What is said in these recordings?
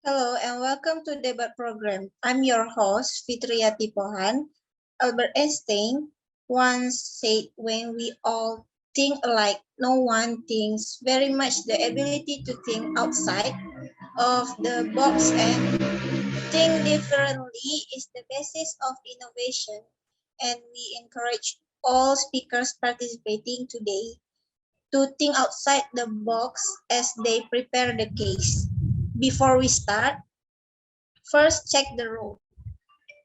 Hello and welcome to debate program. I'm your host Fitri Pohan. Albert Einstein once said when we all think alike, no one thinks very much. The ability to think outside of the box and think differently is the basis of innovation, and we encourage all speakers participating today to think outside the box as they prepare the case. Before we start, first check the rule.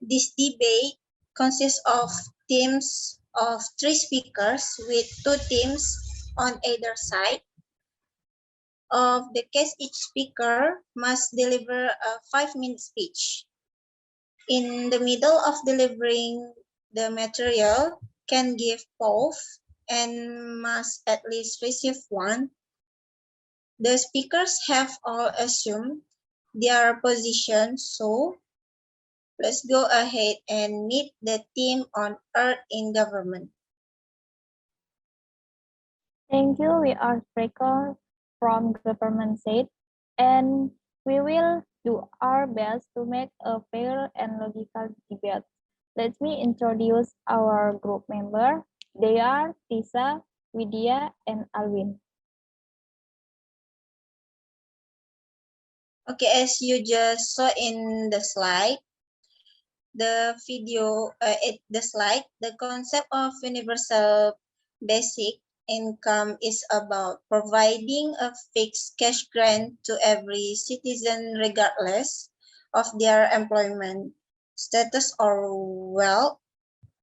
This debate consists of teams of three speakers with two teams on either side of the case. Each speaker must deliver a 5-minute speech. In the middle of delivering the material, can give pause and must at least receive one. The speakers have all assumed their position, so let's go ahead and meet the team on Earth in Government. Thank you. We are Sprecher from Government Side, and we will do our best to make a fair and logical debate. Let me introduce our group member. They are Tisa, Widya, and Alwin. Okay, as you just saw in the slide, the the concept of universal basic income is about providing a fixed cash grant to every citizen regardless of their employment status or wealth.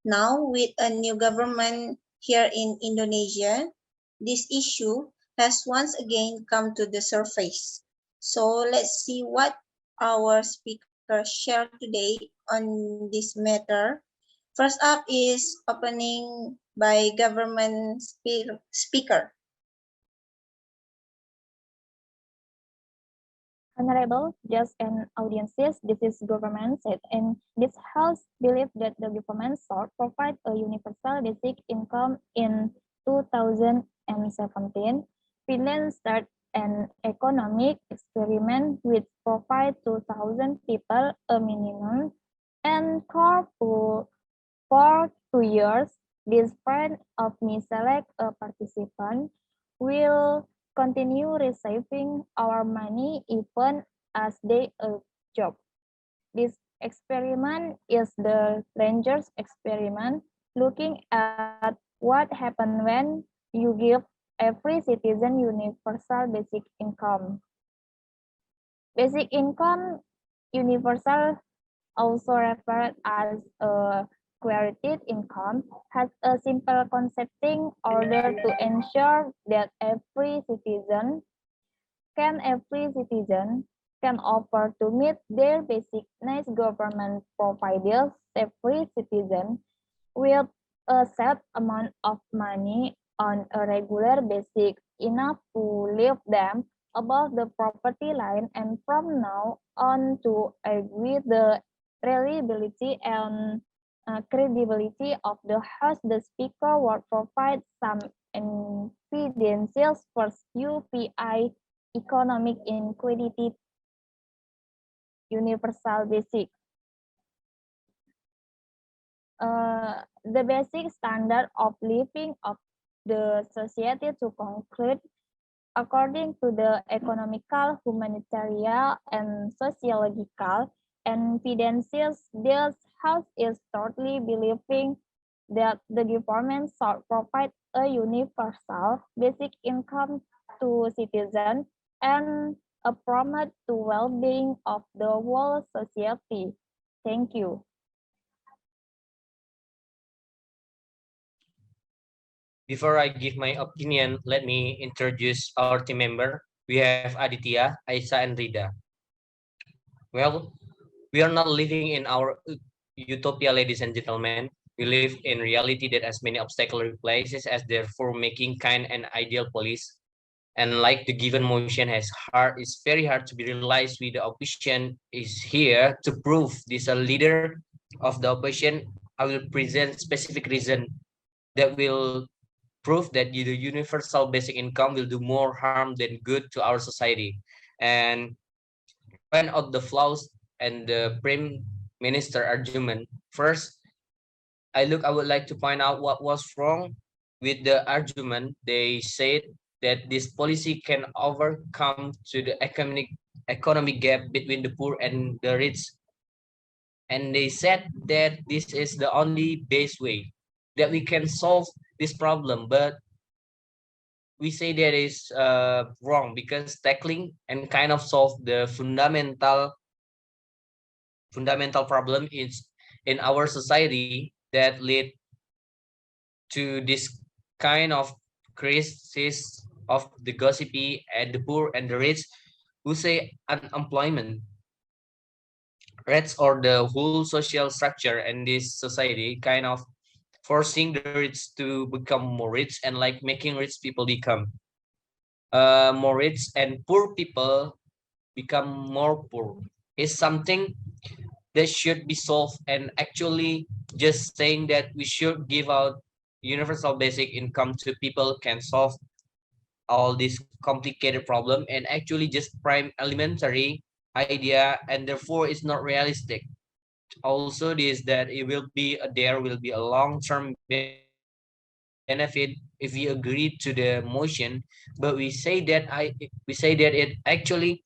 Now, with a new government here in Indonesia, this issue has once again come to the surface. So let's see what our speakers share today on this matter. First up is opening by government speaker. Honorable judges and audiences, this is government said, and this house believes that the government should provide a universal basic income in 2017. Finland started an economic experiment which provide 2,000 people a minimum and for 2 years. This friend of me select a participant will continue receiving our money even as they a job. This experiment is the Rangers experiment, looking at what happens when you give every citizen universal basic income. Basic income universal, also referred as a guaranteed income, has a simple concepting order to ensure that every citizen can offer to meet their basic needs. Government provides every citizen with a set amount of money on a regular basis, enough to live them above the poverty line, and from now on to agree the reliability and credibility of the host. The speaker will provide some evidence for UPI economic inequality universal basic. The basic standard of living of the society to conclude according to the economical, humanitarian, and sociological evidences. This house is totally believing that the government should provide a universal basic income to citizens and a promote to well-being of the whole society. Thank you. Before I give my opinion, let me introduce our team member. We have Aditya, Aisyah, and Ridha. Well, we are not living in our utopia, ladies and gentlemen. We live in reality that has many obstacle places, as therefore making kind and ideal police. And like the given motion it's very hard to be realized with the opposition is here to prove this a leader of the opposition. I will present specific reason that will prove that the universal basic income will do more harm than good to our society. And point out the flaws and the Prime Minister argument. First, I would like to point out what was wrong with the argument. They said that this policy can overcome to the economic gap between the poor and the rich. And they said that this is the only base way that we can solve this problem. But we say that is wrong, because tackling and kind of solve the fundamental problem is in our society that lead to this kind of crisis of the gossipy and the poor and the rich, who say unemployment rates or the whole social structure in this society kind of forcing the rich to become more rich, and like making rich people become more rich and poor people become more poor is something that should be solved. And actually just saying that we should give out universal basic income to people can solve all this complicated problem, and actually just prime elementary idea, and therefore it's not realistic. Also this that it will be there will be a long-term benefit if we agree to the motion, but we say that it actually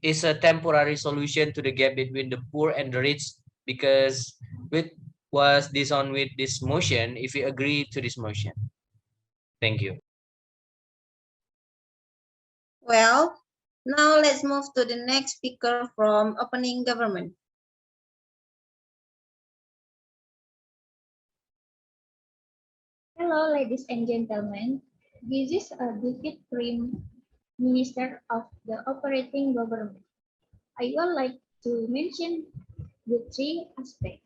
is a temporary solution to the gap between the poor and the rich, because with was this on with this motion if we agree to this motion. Thank you. Well, now let's move to the next speaker from opening government. Hello, ladies and gentlemen. This is a David Prime Minister of the operating government. I would like to mention the three aspects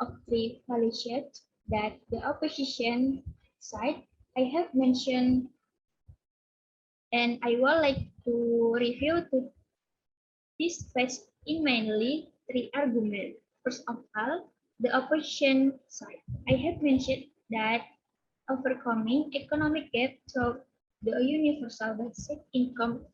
of the policy that the opposition side I have mentioned, and I would like to review to this based in mainly three arguments. First of all, the opposition side. I have mentioned that overcoming economic gap through the universal basic income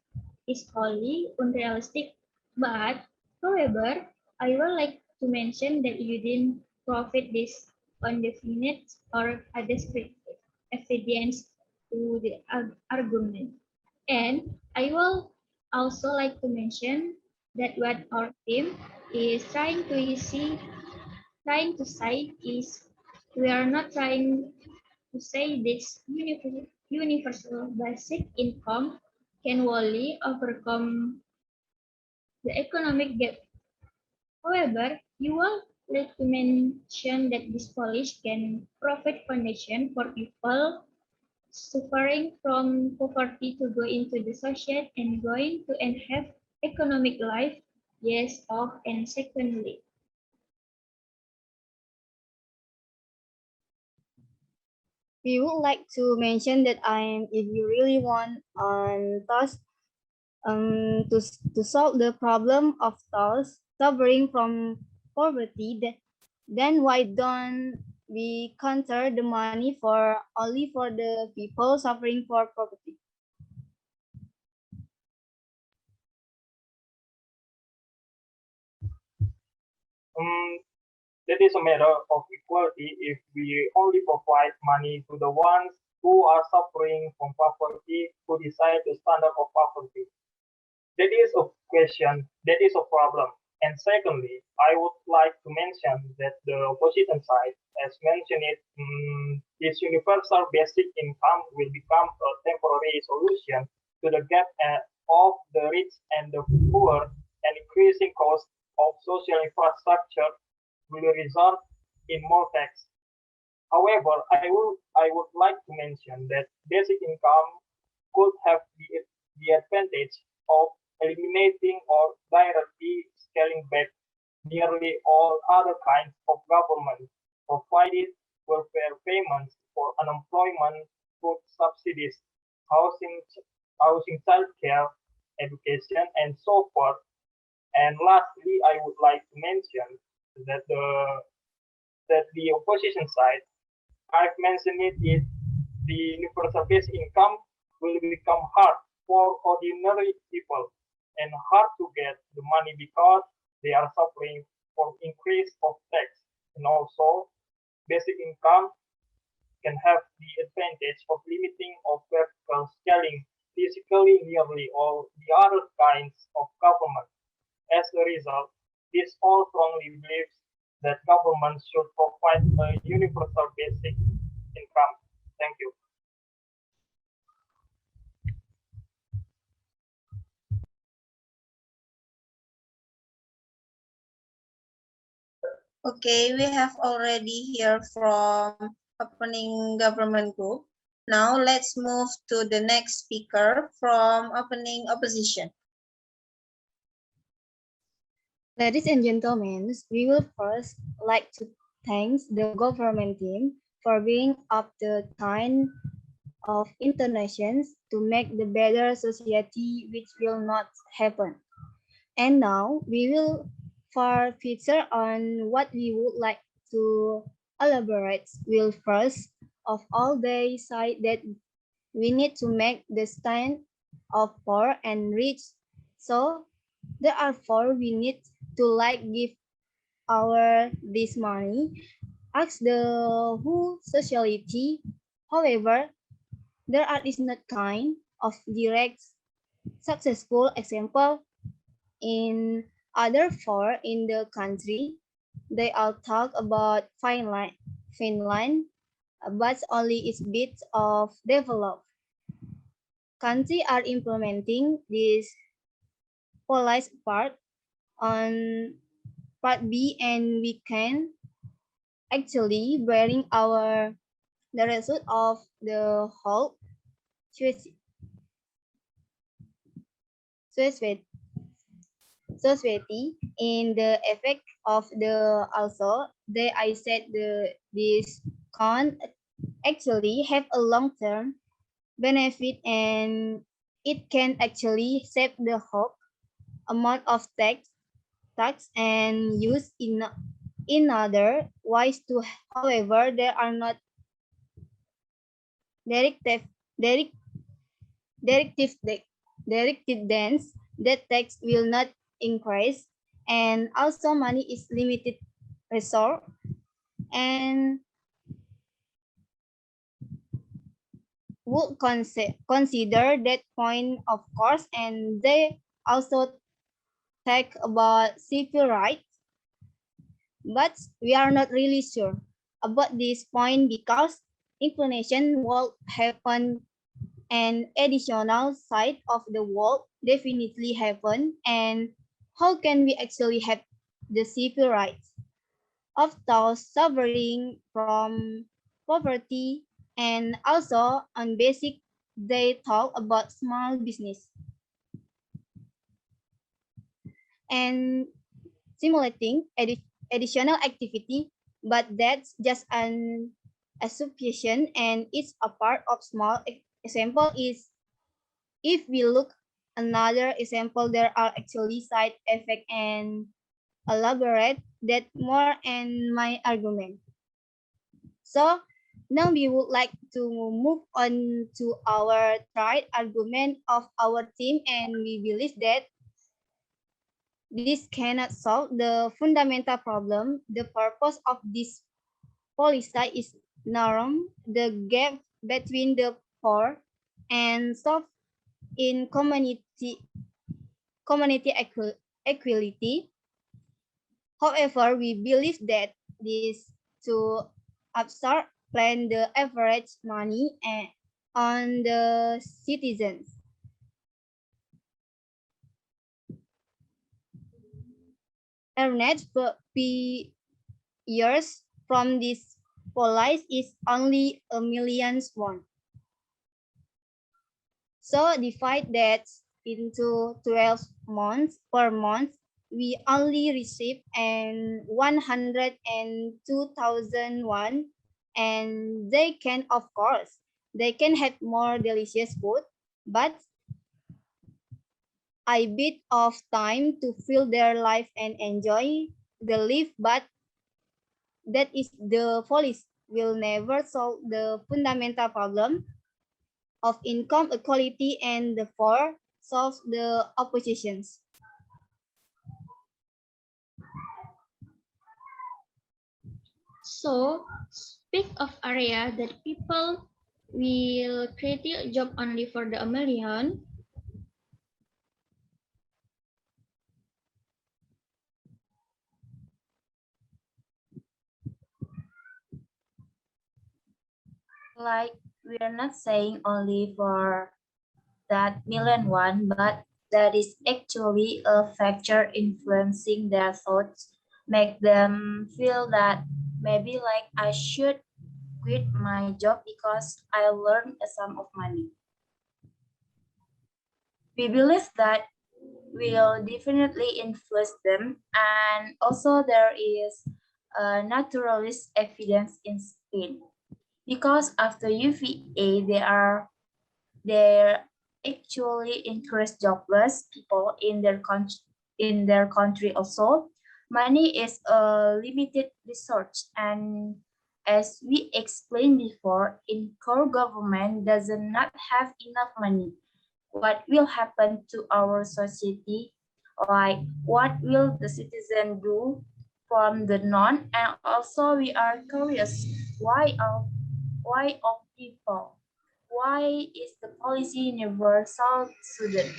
is wholly unrealistic. But, however, I would like to mention that you didn't profit this on definite or a descriptive evidence to the argument. And I will also like to mention that what our team is trying to say is we are not trying to say this universal basic income can wholly overcome the economic gap. However, you will like to mention that this policy can provide foundation for people suffering from poverty to go into the society and going to enhance economic life. Yes, of and secondly. We would like to mention that if you really want those to solve the problem of those suffering from poverty, then why don't we counter the money for only for the people suffering for poverty? That is a matter of equality if we only provide money to the ones who are suffering from poverty, who decide the standard of poverty. That is a question, that is a problem. And secondly, I would like to mention that the opposition side has mentioned it, this universal basic income will become a temporary solution to the gap of the rich and the poor, and increasing cost of social infrastructure will result in more tax. However, I would like to mention that basic income could have the advantage of eliminating or directly scaling back nearly all other kinds of government provided welfare payments for unemployment, food subsidies, housing, childcare, education, and so forth. And lastly, I would like to mention that the opposition side, I've mentioned it, is the universal basic income will become hard for ordinary people and hard to get the money because they are suffering from increase of tax. And also, basic income can have the advantage of limiting of vertical scaling physically nearly all the other kinds of government. As a result, this all strongly believes that government should provide a universal basic income. Thank you. Okay, we have already heard from opening government group. Now let's move to the next speaker from opening opposition. Ladies and gentlemen, we will first like to thank the government team for being up the kind of internations to make the better society which will not happen. And now we will for feature on what we would like to elaborate. Will first of all they say that we need to make the stand of poor and rich. So therefore we need to like give our this money ask the whole society. However, there are is not kind of direct successful example in other four in the country. They all talk about Finland, but only its bits of developed country are implementing this policy part on part B, and we can actually bearing our the result of the whole society in the effect of the also they I said this can actually have a long term benefit, and it can actually save the whole amount of tax and use in other ways too. However, there are not directive direct, directive directed dance that tax will not increase, and also money is limited resource, and would consider that point of course, and they also talk about civil rights, but we are not really sure about this point because inclination will happen and additional side of the world definitely happen, and how can we actually have the civil rights of those suffering from poverty, and also on basic they talk about small business and simulating additional activity, but that's just an assumption and it's a part of small example is if we look another example there are actually side effect and elaborate that more and my argument. So now we would like to move on to our third argument of our team, and we believe that this cannot solve the fundamental problem. The purpose of this policy is narrow the gap between the poor and solve in community equality. However, we believe that this to absorb plan the average money on the citizens. Net per years from this policy is only a million won. So divide that into 12 months per month, we only receive an 102,001, and they can, of course, they can have more delicious food, but a bit of time to fill their life and enjoy the life, but that is the policy will never solve the fundamental problem of income equality, and therefore solve the oppositions. So, speak of area that people will create a job only for the 1 million. Like, we are not saying only for that million one, but that is actually a factor influencing their thoughts, make them feel that maybe like I should quit my job because I learned a sum of money. We believe that will definitely influence them, and also there is naturalist evidence in Spain because after UVA they actually encourage jobless people in their country also. Money is a limited resource, and as we explained before, in core government does not have enough money. What will happen to our society? Like what will the citizen do from the non? And also we are curious why of people? Why is the policy universal student?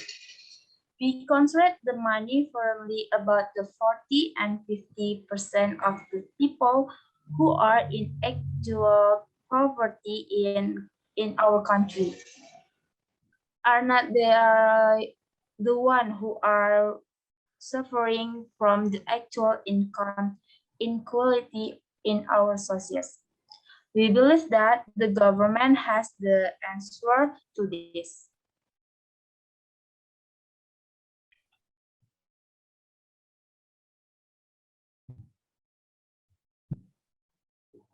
We concentrate the money firmly about the 40 and 50% of the people who are in actual poverty in our country. Are not they are the one who are suffering from the actual income inequality in our society. We believe that the government has the answer to this.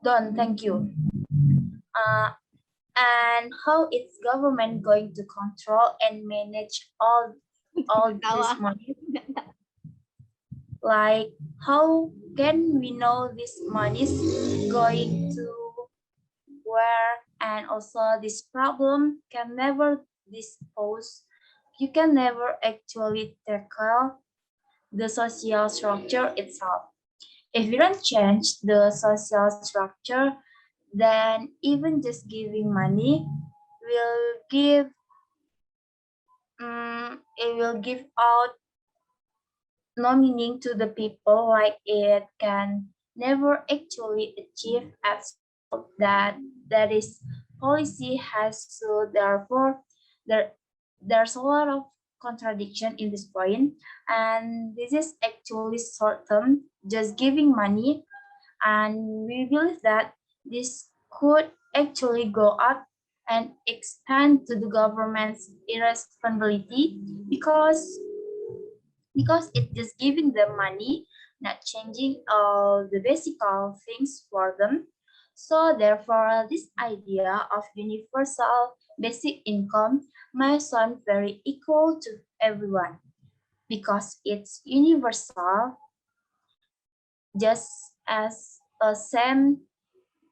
Don, thank you. And how is government going to control and manage all this money? Like, how can we know this money is going to where? And also this problem can never dispose. You can never actually tackle the social structure itself. If you don't change the social structure, then even just giving money will give it will give out no meaning to the people, like it can never actually achieve absolute that is policy has. So therefore there's a lot of contradiction in this point, and this is actually short term just giving money, and we believe that this could actually go up and expand to the government's irresponsibility because it just giving them money, not changing all the basic things for them. So therefore, this idea of universal basic income might sound very equal to everyone because it's universal just as a same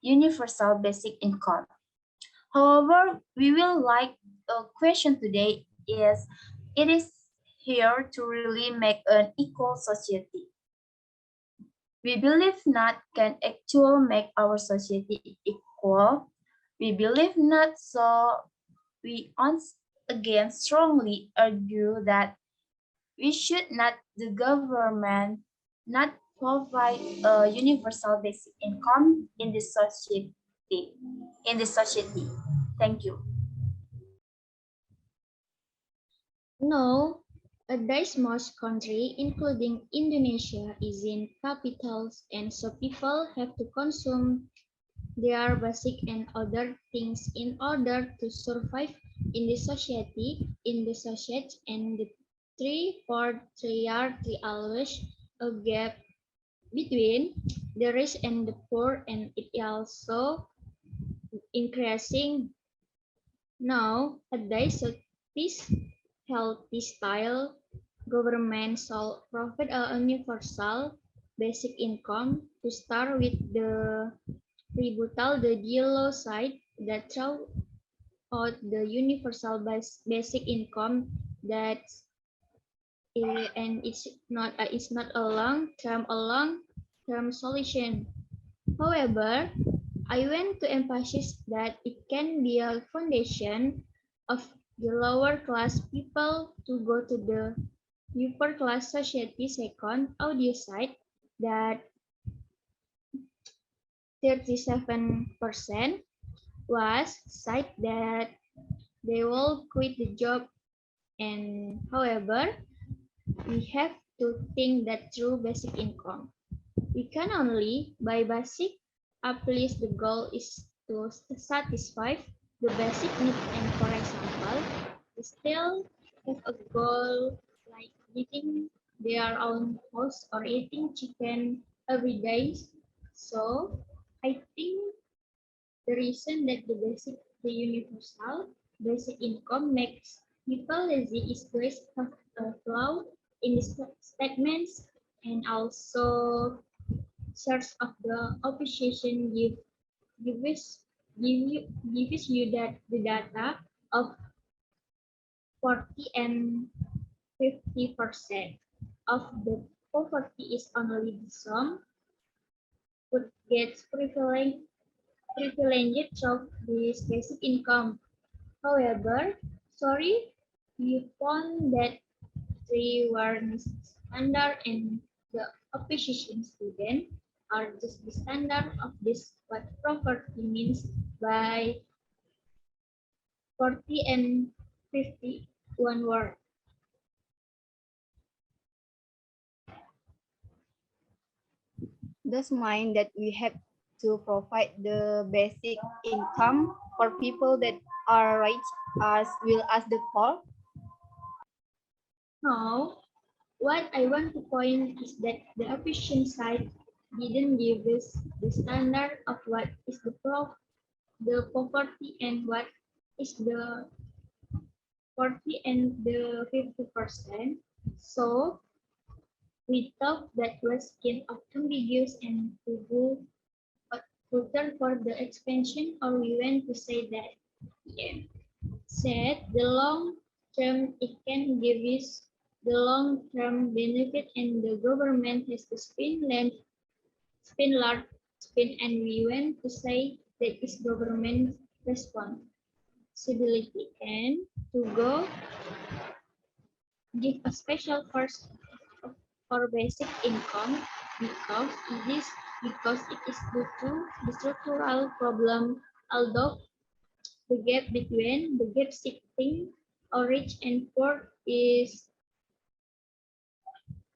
universal basic income. However, we will like a question today is it is here to really make an equal society. We believe not can actually make our society equal. We believe not, so we once again strongly argue that we should not the government not provide a universal basic income in the society. Thank you. No, thus most country, including Indonesia, is in capitals, and so people have to consume their basic and other things in order to survive in the society. And the three always a gap between the rich and the poor, and it also increasing now. This healthy style government shall provide a universal basic income to start with the rebuttal the yellow side that throw out the universal basic income that and it's not a long-term solution. However, I want to emphasize that it can be a foundation of the lower class people to go to the upper class society. Second, audio side that 37% was said that they will quit the job, and however, we have to think that through basic income. We can only buy basic, at least the goal is to satisfy the basic need, and for example, we still have a goal like eating their own house or eating chicken every day. So I think the reason that the universal basic income makes people lazy is based on a flaw in the statements, and also source of the appreciation gives you that the data of 40 and 50% of the poverty is only the sum who gets privileged of this basic income. However, sorry, we found that the awareness standard and the appreciation student are just the standard of this what poverty means by 40 and 50 one word. Does mean that we have to provide the basic income for people that are rich as well as the poor? Now, what I want to point is that the efficient side didn't give us the standard of what is the poverty and what is the 40 and the 50%. So we thought that was kind of ambiguous and to go filter for the expansion, or we want to say that yeah, said the long term it can give us the long term benefit, and the government has to spend large spend, and we want to say that is government responsibility, and to go give a special first for basic income because it is due to the structural problem, although the gap between the gap shifting or rich and poor is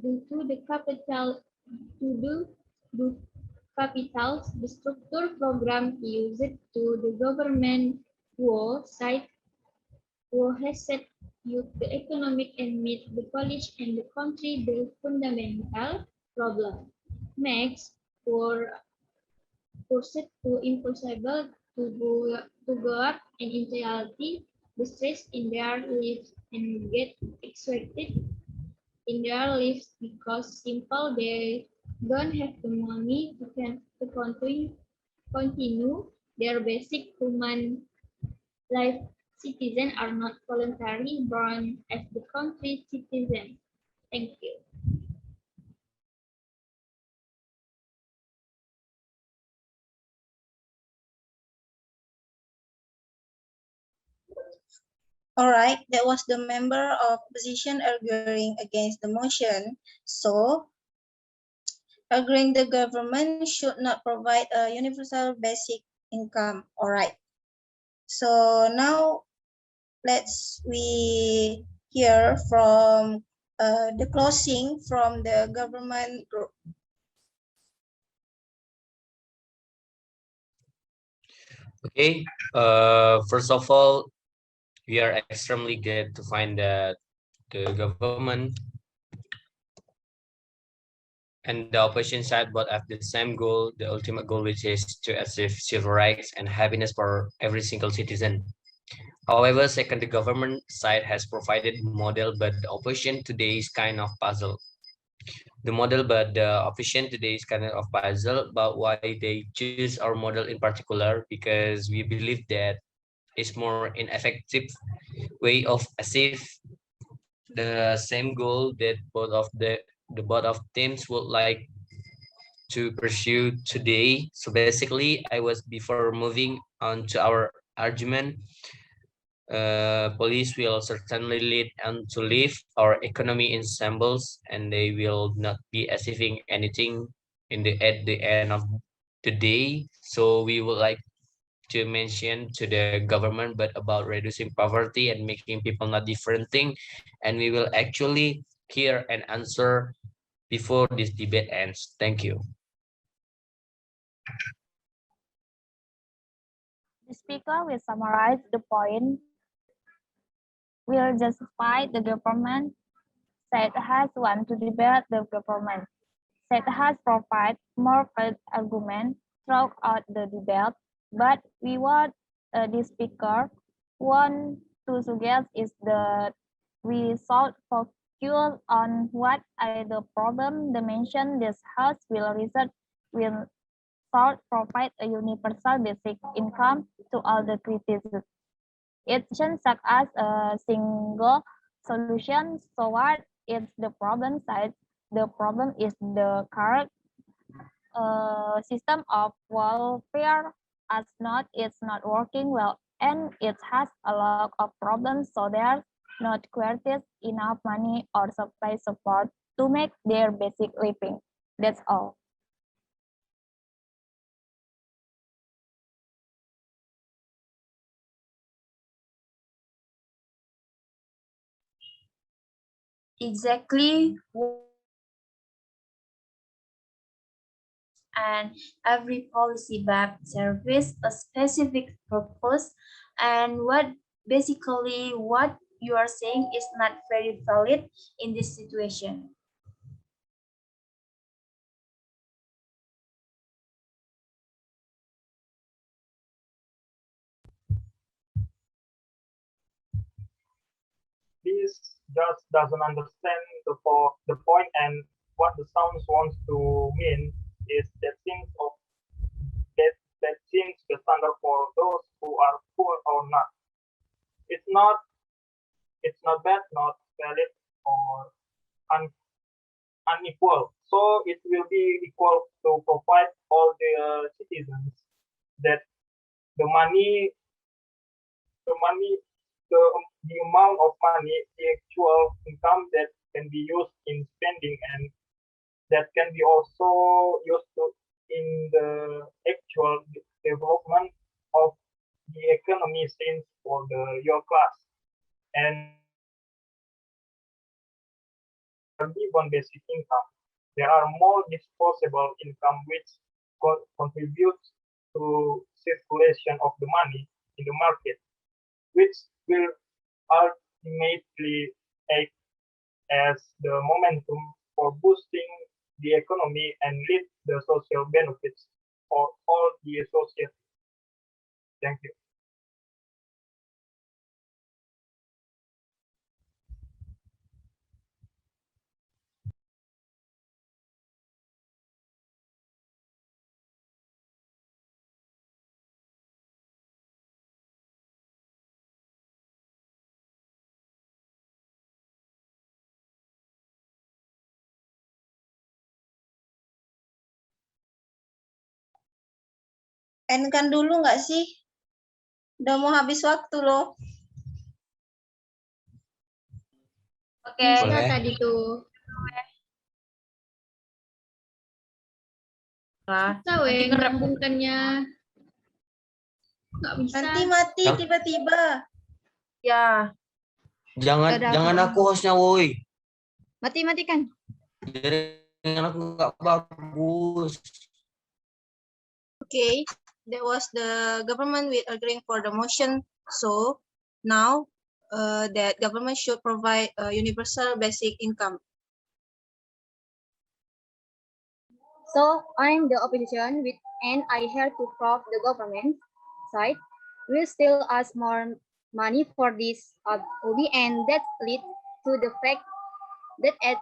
due to the capital to do capitals, the structure program used to the government who side who has set you the economic and meet the college and the country the fundamental problem makes for forced to impossible to go up, and in reality the stress in their lives and get extracted in their lives because simple they don't have the money to continue their basic human life. Citizens are not voluntarily born as the country citizen. Thank you. All right, that was the member of opposition arguing against the motion. So, agreeing the government should not provide a universal basic income. All right. So now we hear from the closing from the government group. Okay, first of all, we are extremely glad to find that the government and the opposition side both have the same goal, the ultimate goal, which is to achieve civil rights and happiness for every single citizen. However, second, the government side has provided model, but the opposition today is kind of puzzle. The model, but the opposition today is kind of puzzle about why they choose our model in particular, because we believe that it's more ineffective way of achieve the same goal that both of teams would like to pursue today. So basically, I was before moving on to our argument. Police will certainly lead and to leave our economy in shambles, and they will not be achieving anything at the end of the day. So we would like to mention to the government, but about reducing poverty and making people not different thing, and we will actually hear and answer before this debate ends. Thank you. The speaker will summarize the point, will justify the government, said has want to debate the government, said has provide more valid argument throughout the debate, but we what the speaker want to suggest is that we should focus on what are the problem dimension this house will research will should provide a universal basic income to all the citizens. It shouldn't such as a single solution toward it's the problem side. The problem is the current system of welfare as not it's not working well and it has a lot of problems, so there's not created enough money or supply support to make their basic living. That's all. Exactly. And every policy back serves a specific purpose, and what you are saying is not very valid in this situation. This just doesn't understand the point, and what the sounds wants to mean is that that seems the standard for those who are poor or not. It's not it's not bad, not valid, or un, unequal. So it will be equal to provide all the citizens that the money the money the amount of money, the actual income that can be used in spending, and that can be also used in the actual development of the economy since for your class. And given basic income, there are more disposable income which contributes to circulation of the money in the market, which will ultimately act as the momentum for boosting the economy and lead the social benefits for all the society. Thank you. End-kan dulu nggak sih? Udah mau habis waktu loh. Oke. Bisa Boleh. tadi tuh. Lah, Bisa weh nanti nge-rap. menyambungkannya. Nggak bisa. Nanti mati Yang- tiba-tiba. Ya, Jangan Ada jangan apa? aku hostnya woi. Mati-matikan. Jaringan aku nggak bagus. Okay, that was the government with agreeing for the motion. So now that government should provide a universal basic income. So I'm the opposition with, and I have to prove the government side will still ask more money for this OB, and that lead to the fact that at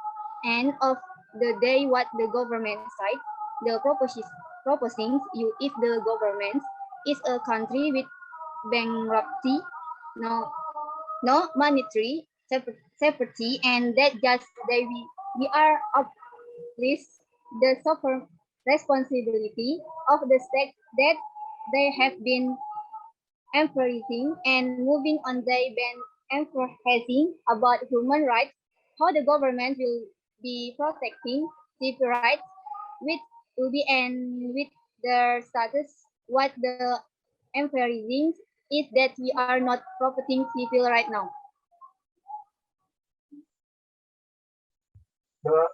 end of the day, what the government side the proposing you if the government is a country with bankruptcy, no monetary separate, and that just today we are up list the sovereign responsibility of the state that they have been emphasizing and moving on they been emphasizing about human rights, how the government will be protecting civil rights, with will be and with their status, what the emphasizing is that we are not protecting civil right now.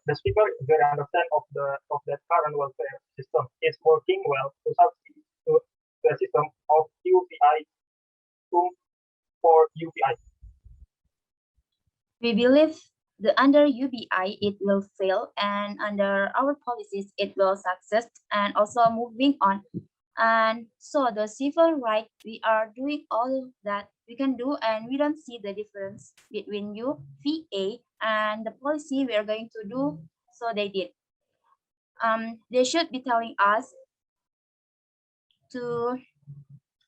The speaker is very understand of that current welfare system is working well to substitute to the system of UPI to for UPI. We believe the under UBI it will fail, and under our policies it will succeed, and also moving on. And so the civil right, we are doing all that we can do, and we don't see the difference between UVA and the policy we are going to do. So they did. They should be telling us to.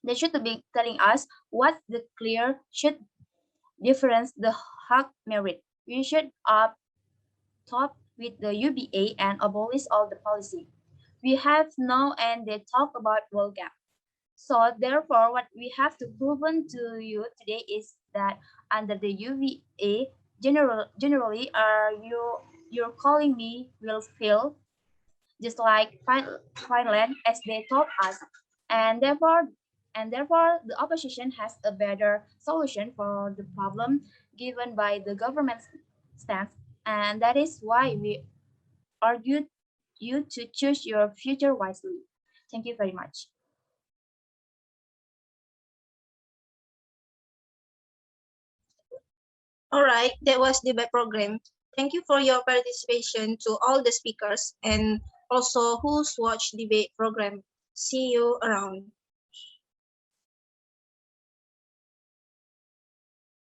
They should be telling us what the clear should difference the hak merit. We should up top with the UBA and abolish all the policy. We have now and they talk about world gap. So therefore, what we have to proven to you today is that under the UVA, generally, you're calling me will fail, just like Finland as they told us, and therefore the opposition has a better solution for the problem given by the government's stance, and that is why we argued you to choose your future wisely. Thank you very much. All right, that was debate program. Thank you for your participation to all the speakers and also who's watched debate program. See you around.